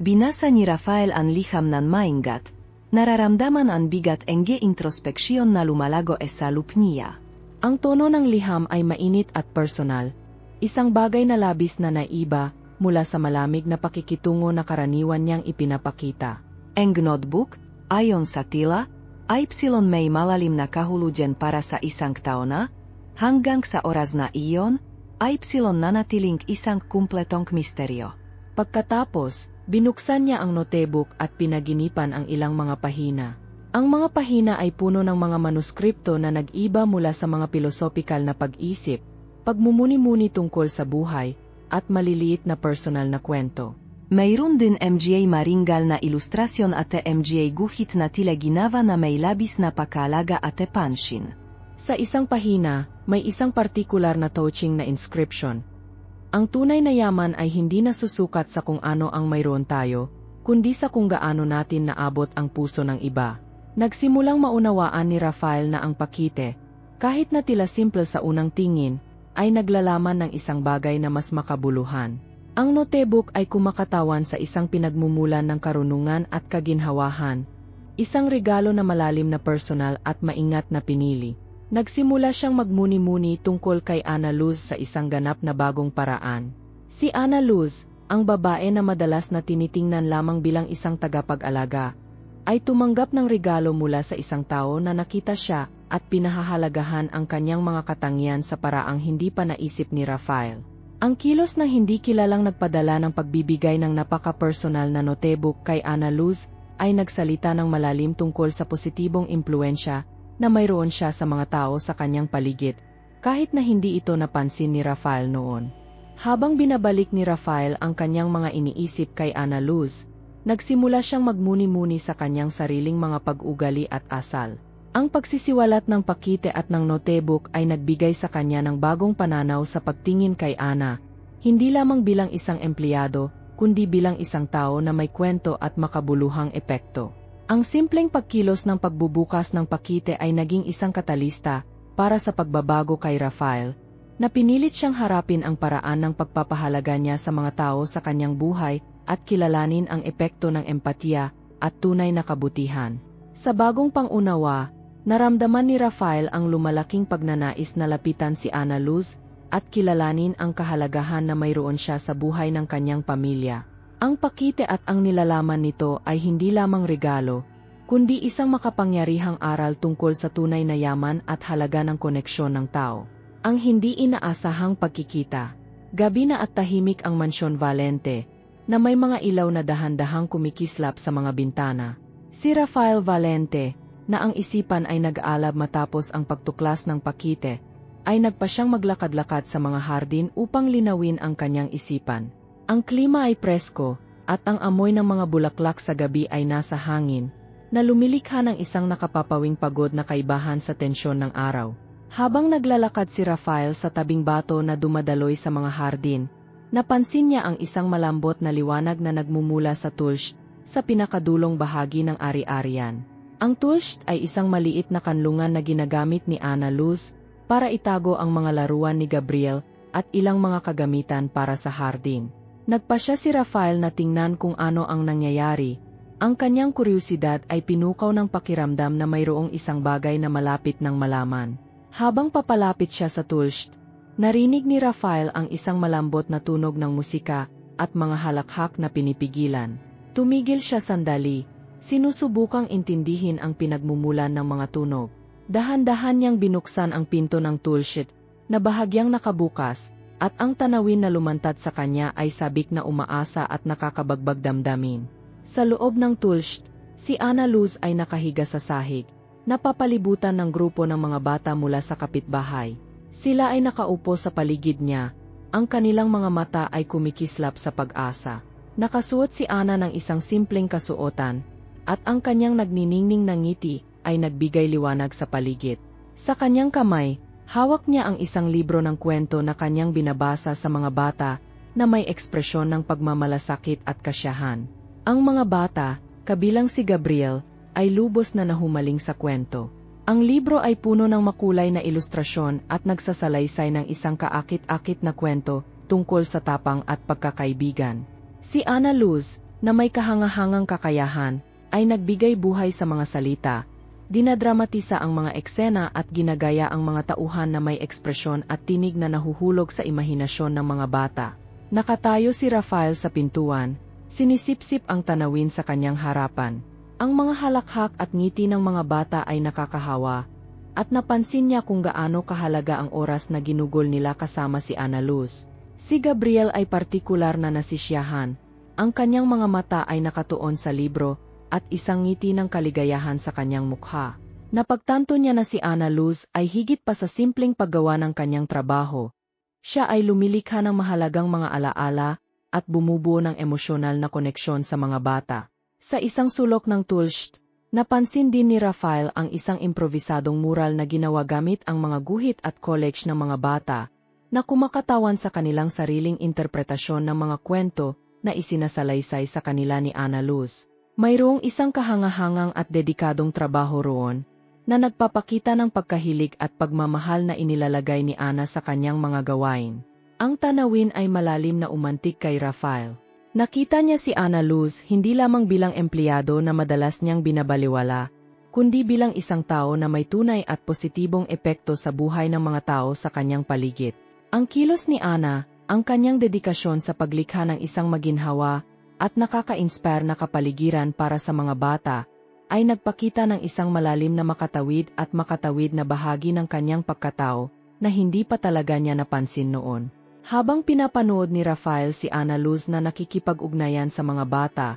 Binasa ni Rafael ang liham ng maingat, nararamdaman ang bigat enge introspeksyon na lumalago sa lupniya. Ang tono ng liham ay mainit at personal, isang bagay na labis na naiba mula sa malamig na pakikitungo na karaniwan niyang ipinapakita. Ang notebook, ayon sa tila, ay may malalim na kahulugan para sa isang tao na, hanggang sa oras na iyon, ay nanatiling isang kumpletong misteryo. Pagkatapos, binuksan niya ang notebook at pinaginipan ang ilang mga pahina. Ang mga pahina ay puno ng mga manuskripto na nag-iba mula sa mga pilosopikal na pag-isip, pagmumuni-muni tungkol sa buhay, at maliliit na personal na kwento. Mayroon din mga maringal na ilustrasyon at mga guhit na tila ginawa na may labis na pakalaga at panshin. Sa isang pahina, may isang partikular na touching na inscription. Ang tunay na yaman ay hindi nasusukat sa kung ano ang mayroon tayo, kundi sa kung gaano natin naabot ang puso ng iba. Nagsimulang maunawaan ni Rafael na ang pakite, kahit na tila simple sa unang tingin, ay naglalaman ng isang bagay na mas makabuluhan. Ang notebook ay kumakatawan sa isang pinagmumulan ng karunungan at kaginhawahan, isang regalo na malalim na personal at maingat na pinili. Nagsimula siyang magmuni-muni tungkol kay Ana Luz sa isang ganap na bagong paraan. Si Ana Luz, ang babae na madalas na tinitingnan lamang bilang isang tagapag-alaga, ay tumanggap ng regalo mula sa isang tao na nakita siya at pinahahalagahan ang kanyang mga katangian sa paraang hindi pa naisip ni Rafael. Ang kilos ng hindi kilalang nagpadala ng pagbibigay ng napaka-personal na notebook kay Ana Luz ay nagsalita ng malalim tungkol sa positibong impluensya na mayroon siya sa mga tao sa kanyang paligid, kahit na hindi ito napansin ni Rafael noon. Habang binabalik ni Rafael ang kanyang mga iniisip kay Ana Luz, nagsimula siyang magmuni-muni sa kanyang sariling mga pag-ugali at asal. Ang pagsisiwalat ng pakite at ng notebook ay nagbigay sa kanya ng bagong pananaw sa pagtingin kay Ana, hindi lamang bilang isang empleyado, kundi bilang isang tao na may kwento at makabuluhang epekto. Ang simpleng pagkilos ng pagbubukas ng pakite ay naging isang katalista para sa pagbabago kay Rafael, na pinilit siyang harapin ang paraan ng pagpapahalaga niya sa mga tao sa kanyang buhay at kilalanin ang epekto ng empatiya at tunay na kabutihan. Sa bagong pangunawa, naramdaman ni Rafael ang lumalaking pagnanais na lapitan si Ana Luz at kilalanin ang kahalagahan na mayroon siya sa buhay ng kanyang pamilya. Ang pakite at ang nilalaman nito ay hindi lamang regalo, kundi isang makapangyarihang aral tungkol sa tunay na yaman at halaga ng koneksyon ng tao. Ang hindi inaasahang pagkikita. Gabi na at tahimik ang Mansyon Valente, na may mga ilaw na dahan-dahang kumikislap sa mga bintana. Si Rafael Valente, na ang isipan ay nag-aalab matapos ang pagtuklas ng pakite, ay nagpa siyang maglakad-lakad sa mga hardin upang linawin ang kanyang isipan. Ang klima ay presko, at ang amoy ng mga bulaklak sa gabi ay nasa hangin, na lumilikha ng isang nakapapawing pagod na kaibahan sa tensyon ng araw. Habang naglalakad si Rafael sa tabing bato na dumadaloy sa mga hardin, napansin niya ang isang malambot na liwanag na nagmumula sa tulsht, sa pinakadulong bahagi ng ari-arian. Ang tulsht ay isang maliit na kanlungan na ginagamit ni Ana Luz para itago ang mga laruan ni Gabriel at ilang mga kagamitan para sa hardin. Nagpa siya si Rafael na tingnan kung ano ang nangyayari. Ang kanyang kuryosidad ay pinukaw ng pakiramdam na mayroong isang bagay na malapit ng malaman. Habang papalapit siya sa tulsht, narinig ni Rafael ang isang malambot na tunog ng musika at mga halakhak na pinipigilan. Tumigil siya sandali, sinusubukang intindihin ang pinagmumulan ng mga tunog. Dahan-dahan niyang binuksan ang pinto ng toolshed, na bahagyang nakabukas, at ang tanawin na lumantad sa kanya ay sabik na umaasa at nakakabagbag damdamin. Sa loob ng tulsht, si Ana Luz ay nakahiga sa sahig, napapalibutan ng grupo ng mga bata mula sa kapitbahay. Sila ay nakaupo sa paligid niya, ang kanilang mga mata ay kumikislap sa pag-asa. Nakasuot si Ana ng isang simpleng kasuotan, at ang kanyang nagniningning na ngiti ay nagbigay liwanag sa paligid. Sa kanyang kamay, hawak niya ang isang libro ng kwento na kanyang binabasa sa mga bata na may ekspresyon ng pagmamalasakit at kasiyahan. Ang mga bata, kabilang si Gabriel, ay lubos na nahumaling sa kwento. Ang libro ay puno ng makulay na ilustrasyon at nagsasalaysay ng isang kaakit-akit na kwento tungkol sa tapang at pagkakaibigan. Si Ana Luz, na may kahangahangang kakayahan, ay nagbigay buhay sa mga salita, dinadramatisa ang mga eksena at ginagaya ang mga tauhan na may ekspresyon at tinig na nahuhulog sa imahinasyon ng mga bata. Nakatayo si Rafael sa pintuan, sinisipsip ang tanawin sa kanyang harapan. Ang mga halakhak at ngiti ng mga bata ay nakakahawa, at napansin niya kung gaano kahalaga ang oras na ginugol nila kasama si Ana Luz. Si Gabriel ay partikular na nasisiyahan, ang kanyang mga mata ay nakatuon sa libro, at isang ngiti ng kaligayahan sa kanyang mukha. Napagtanto niya na si Ana Luz ay higit pa sa simpleng paggawa ng kanyang trabaho. Siya ay lumilikha ng mahalagang mga alaala at bumubuo ng emosyonal na koneksyon sa mga bata. Sa isang sulok ng tulsht, napansin din ni Rafael ang isang improvisadong mural na ginawa gamit ang mga guhit at collage ng mga bata, na kumakatawan sa kanilang sariling interpretasyon ng mga kwento na isinasalaysay sa kanila ni Ana Luz. Mayroong isang kahangahangang at dedikadong trabaho roon, na nagpapakita ng pagkahilig at pagmamahal na inilalagay ni Ana sa kanyang mga gawain. Ang tanawin ay malalim na umantig kay Rafael. Nakita niya si Ana Luz hindi lamang bilang empleyado na madalas niyang binabaliwala, kundi bilang isang tao na may tunay at positibong epekto sa buhay ng mga tao sa kanyang paligid. Ang kilos ni Ana, ang kanyang dedikasyon sa paglikha ng isang maginhawa at nakaka-inspire na kapaligiran para sa mga bata, ay nagpakita ng isang malalim na makatawid na bahagi ng kanyang pagkatao na hindi pa talaga niya napansin noon. Habang pinapanood ni Rafael si Ana Luz na nakikipag-ugnayan sa mga bata,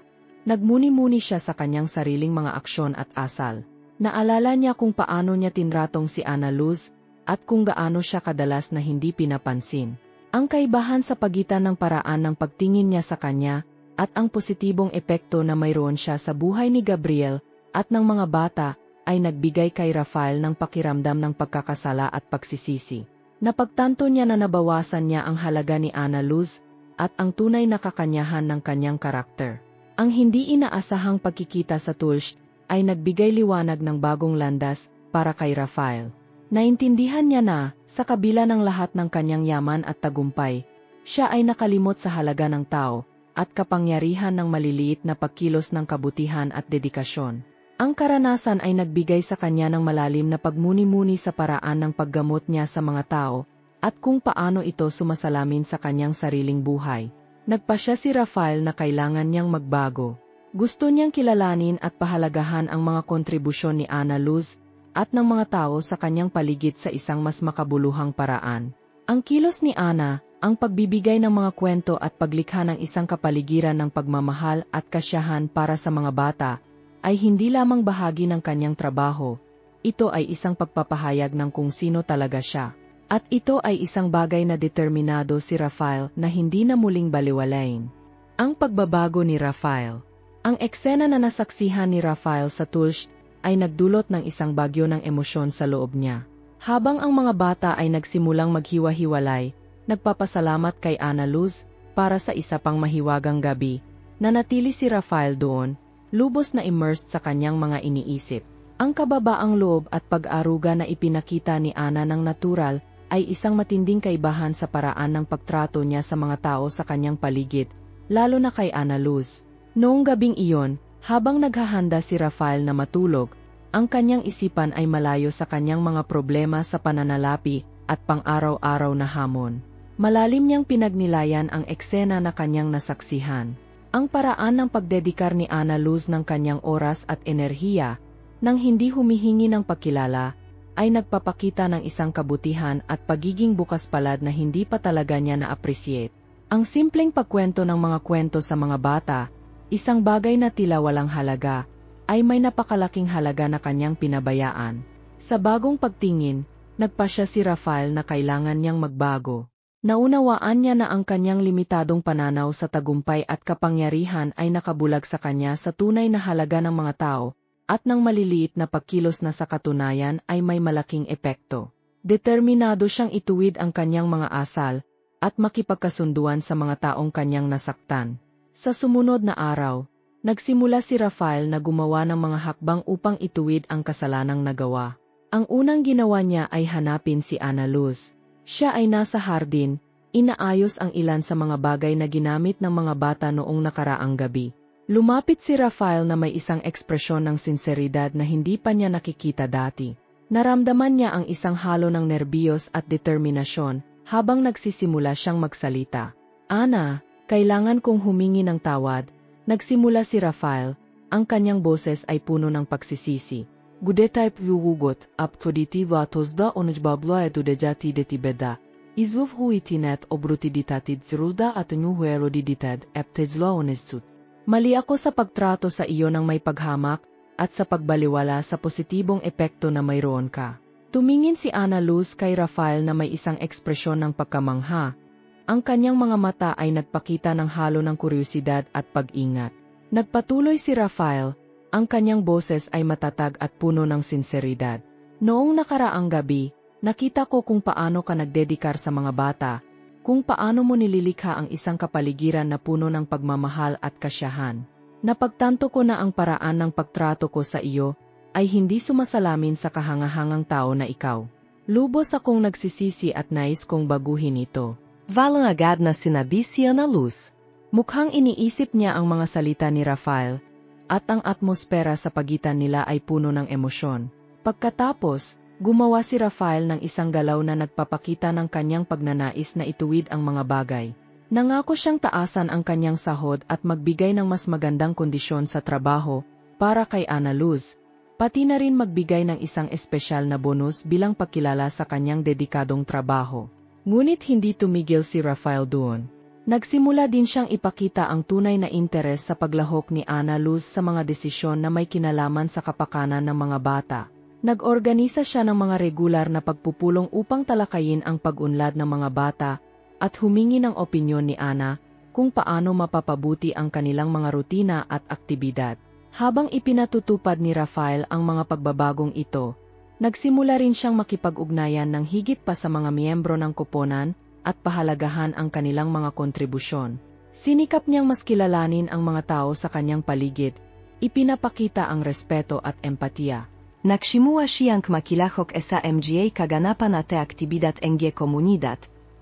nagmuni-muni siya sa kanyang sariling mga aksyon at asal. Naalala niya kung paano niya tinratong si Ana Luz at kung gaano siya kadalas na hindi pinapansin. Ang kaibahan sa pagitan ng paraan ng pagtingin niya sa kanya at ang positibong epekto na mayroon siya sa buhay ni Gabriel at ng mga bata ay nagbigay kay Rafael ng pakiramdam ng pagkakasala at pagsisisi. Napagtanto niya na nabawasan niya ang halaga ni Ana Luz at ang tunay na kakanyahan ng kanyang karakter. Ang hindi inaasahang pagkikita sa tulsht ay nagbigay liwanag ng bagong landas para kay Rafael. Naintindihan niya na, sa kabila ng lahat ng kanyang yaman at tagumpay, siya ay nakalimot sa halaga ng tao at kapangyarihan ng maliliit na pagkilos ng kabutihan at dedikasyon. Ang karanasan ay nagbigay sa kanya ng malalim na pagmuni-muni sa paraan ng paggamot niya sa mga tao, at kung paano ito sumasalamin sa kanyang sariling buhay. Nagpasya si Rafael na kailangan niyang magbago. Gusto niyang kilalanin at pahalagahan ang mga kontribusyon ni Ana Luz at ng mga tao sa kanyang paligid sa isang mas makabuluhang paraan. Ang kilos ni Ana, ang pagbibigay ng mga kwento at paglikha ng isang kapaligiran ng pagmamahal at kasiyahan para sa mga bata, ay hindi lamang bahagi ng kanyang trabaho, ito ay isang pagpapahayag ng kung sino talaga siya. At ito ay isang bagay na determinado si Rafael na hindi na muling baliwalain. Ang pagbabago ni Rafael. Ang eksena na nasaksihan ni Rafael sa tulsht ay nagdulot ng isang bagyo ng emosyon sa loob niya. Habang ang mga bata ay nagsimulang maghiwa-hiwalay, nagpapasalamat kay Ana Luz para sa isa pang mahiwagang gabi, nanatili si Rafael doon, lubos na immersed sa kanyang mga iniisip. Ang kababaang loob at pag-aruga na ipinakita ni Ana ng natural ay isang matinding kaibahan sa paraan ng pagtrato niya sa mga tao sa kanyang paligid, lalo na kay Ana Luz. Noong gabing iyon, habang naghahanda si Rafael na matulog, ang kanyang isipan ay malayo sa kanyang mga problema sa pananalapi at pang-araw-araw na hamon. Malalim niyang pinagnilayan ang eksena na kanyang nasaksihan. Ang paraan ng pagdedikar ni Ana Luz ng kanyang oras at enerhiya, nang hindi humihingi ng pakilala, ay nagpapakita ng isang kabutihan at pagiging bukas palad na hindi pa talaga niya na-appreciate. Ang simpleng pagkwento ng mga kwento sa mga bata, isang bagay na tila walang halaga, ay may napakalaking halaga na kanyang pinabayaan. Sa bagong pagtingin, nagpasya si Rafael na kailangan niyang magbago. Naunawaan niya na ang kanyang limitadong pananaw sa tagumpay at kapangyarihan ay nakabulag sa kanya sa tunay na halaga ng mga tao, at ng maliliit na pagkilos na sa katunayan ay may malaking epekto. Determinado siyang ituwid ang kanyang mga asal, at makipagkasunduan sa mga taong kanyang nasaktan. Sa sumunod na araw, nagsimula si Rafael na gumawa ng mga hakbang upang ituwid ang kasalanang nagawa. Ang unang ginawa niya ay hanapin si Ana Luz. Siya ay nasa hardin, inaayos ang ilan sa mga bagay na ginamit ng mga bata noong nakaraang gabi. Lumapit si Rafael na may isang ekspresyon ng sinseridad na hindi pa niya nakikita dati. Naramdaman niya ang isang halo ng nerbiyos at determinasyon habang nagsisimula siyang magsalita. Ana, kailangan kong humingi ng tawad. Nagsimula si Rafael, ang kanyang boses ay puno ng pagsisisi. Gudetay pwugugot, aptoditiva tosda onjbabloa edudejati detibeda. Izwov huitinet obrutiditatid thruda at nyuhuero didited eptejloa onesut. Mali ako sa pagtrato sa iyo ng may paghamak, at sa pagbaliwala sa positibong epekto na mayroon ka. Tumingin si Ana Luz kay Rafael na may isang ekspresyon ng pagkamangha. Ang kanyang mga mata ay nagpakita ng halo ng kuryosidad at pag-ingat. Nagpatuloy si Rafael, ang kanyang boses ay matatag at puno ng sinseridad. Noong nakaraang gabi, nakita ko kung paano ka nagdedikar sa mga bata, kung paano mo nililikha ang isang kapaligiran na puno ng pagmamahal at kasiyahan. Napagtanto ko na ang paraan ng pagtrato ko sa iyo ay hindi sumasalamin sa kahangahangang tao na ikaw. Lubos akong nagsisisi at nais kong baguhin ito. Walang agad na sinabi si Ana Luz. Mukhang iniisip niya ang mga salita ni Rafael, at ang atmosfera sa pagitan nila ay puno ng emosyon. Pagkatapos, gumawa si Rafael ng isang galaw na nagpapakita ng kanyang pagnanais na ituwid ang mga bagay. Nangako siyang taasan ang kanyang sahod at magbigay ng mas magandang kondisyon sa trabaho para kay Ana Luz, pati na rin magbigay ng isang espesyal na bonus bilang pagkilala sa kanyang dedikadong trabaho. Ngunit hindi tumigil si Rafael doon. Nagsimula din siyang ipakita ang tunay na interes sa paglahok ni Ana Luz sa mga desisyon na may kinalaman sa kapakanan ng mga bata. Nag-organisa siya ng mga regular na pagpupulong upang talakayin ang pag-unlad ng mga bata at humingi ng opinyon ni Ana kung paano mapapabuti ang kanilang mga rutina at aktibidad. Habang ipinatutupad ni Rafael ang mga pagbabagong ito, nagsimula rin siyang makipag-ugnayan ng higit pa sa mga miyembro ng koponan at pahalagahan ang kanilang mga kontribusyon. Sinikap niyang mas kilalanin ang mga tao sa kanyang paligid, ipinapakita ang respeto at empatiya. Nagsimula siyang makilahok sa MGA kaganapan at aktibidad ng komunidad,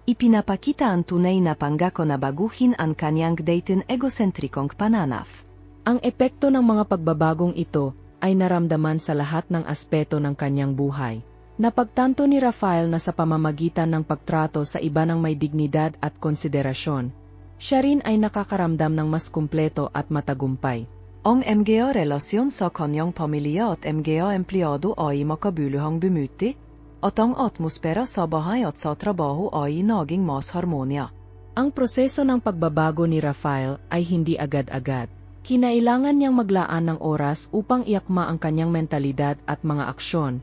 ipinapakita ang tunay na pangako na baguhin ang kanyang dating egosentrikong pananaw. Ang epekto ng mga pagbabagong ito ay naramdaman sa lahat ng aspeto ng kanyang buhay. Napagtanto ni Rafael na sa pamamagitan ng pagtrato sa iba ng may dignidad at konsiderasyon, siya rin ay nakakaramdam ng mas kumpleto at matagumpay. Ang MGA relasyon sa kanyang pamilya at MGA empleyado ay makabuluhang bumuti, at ang atmosfera sa bahay at sa trabaho ay naging mas harmonya. Ang proseso ng pagbabago ni Rafael ay hindi agad-agad. Kinailangan niyang maglaan ng oras upang iakma ang kanyang mentalidad at mga aksyon.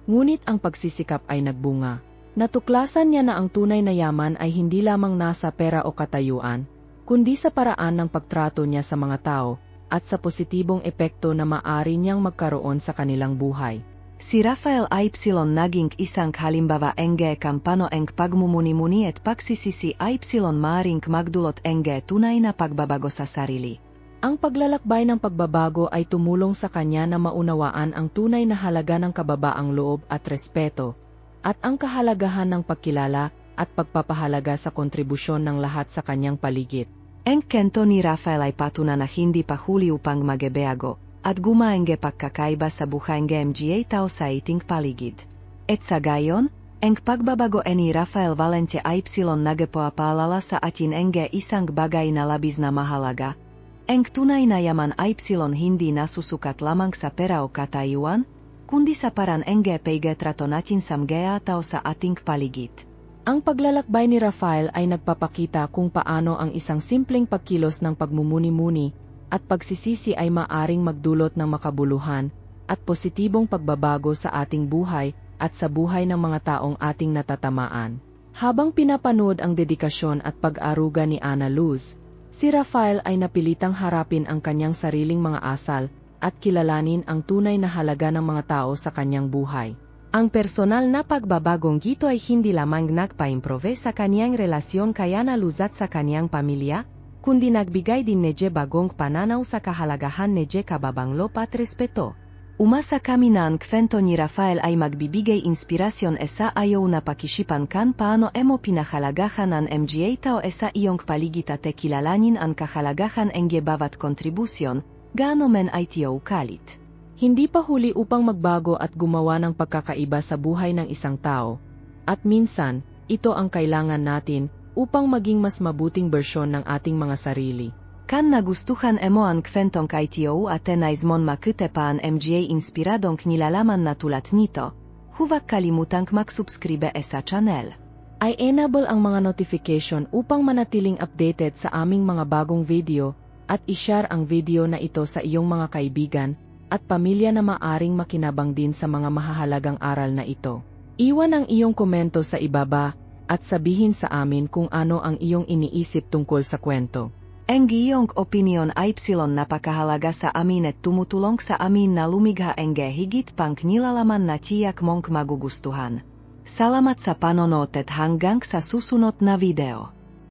Ngunit ang pagsisikap ay nagbunga. Natuklasan niya na ang tunay na yaman ay hindi lamang nasa pera o katayuan, kundi sa paraan ng pagtrato niya sa mga tao, at sa positibong epekto na maaari niyang magkaroon sa kanilang buhay. Si Rafael ay naging isang halimbawa ng kampano ng pagmumuni-muni at pagsisisi ay maaring magdulot ng tunay na pagbabago sa sarili. Ang paglalakbay ng pagbabago ay tumulong sa kanya na maunawaan ang tunay na halaga ng kababaang loob at respeto, at ang kahalagahan ng pagkilala at pagpapahalaga sa kontribusyon ng lahat sa kanyang paligid. Ang kwento ni Rafael ay patunay na hindi pa huli upang magbago, at gumawa ng pagkakaiba sa buhay ng MGA tao sa ating paligid. At sa gayon, ang pagbabago ni Rafael Valente ay nagpapaalala sa atin ng isang bagay na labis na mahalaga. Ang tunay na yaman ay hindi nasusukat lamang sa pera o katayuan, kundi sa paraan ng pagtrato natin sa mga tao sa ating paligid. Ang paglalakbay ni Rafael ay nagpapakita kung paano ang isang simpleng pagkilos ng pagmumuni-muni at pagsisisi ay maaring magdulot ng makabuluhan at positibong pagbabago sa ating buhay at sa buhay ng mga taong ating natatamaan. Habang pinapanood ang dedikasyon at pag-aruga ni Ana Luz, si Rafael ay napilitang harapin ang kanyang sariling mga asal at kilalanin ang tunay na halaga ng mga tao sa kanyang buhay. Ang personal na pagbabagong ito ay hindi lamang nagpa-improve sa kanyang relasyon kay Ana Luz at sa kanyang pamilya, kundi nagbigay din neje bagong pananaw sa kahalagahan neje kababanglo at respeto. Umasa kami na ang kwento ni Rafael ay magbibigay inspirasyon sa ayaw na pakisipan kan paano emo pinahalagahan ang MGA tao sa iyong paligid at kilalanin ang kahalagahan ng bawat kontribusyon, gaano men ay tiyo kalit. Hindi pa huli upang magbago at gumawa ng pagkakaiba sa buhay ng isang tao. At minsan, ito ang kailangan natin upang maging mas mabuting bersyon ng ating mga sarili. Kan nagustuhan emo ang kwentong kay tiyo at naizmon makite pa ang MGA inspiradong nilalaman na tulad nito, huwag kalimutang mag-subscribe sa channel. Ay enable ang mga notification upang manatiling updated sa aming mga bagong video at ishare ang video na ito sa iyong mga kaibigan at pamilya na maaring makinabang din sa mga mahahalagang aral na ito. Iwan ang iyong komento sa ibaba at sabihin sa amin kung ano ang iyong iniisip tungkol sa kwento. Ang iyong opinion ay napakahalaga sa amin at tumutulong sa amin na lumikha ng higit pang nilalaman na tiyak mong magugustuhan. Salamat sa panonood at hanggang sa susunod na video.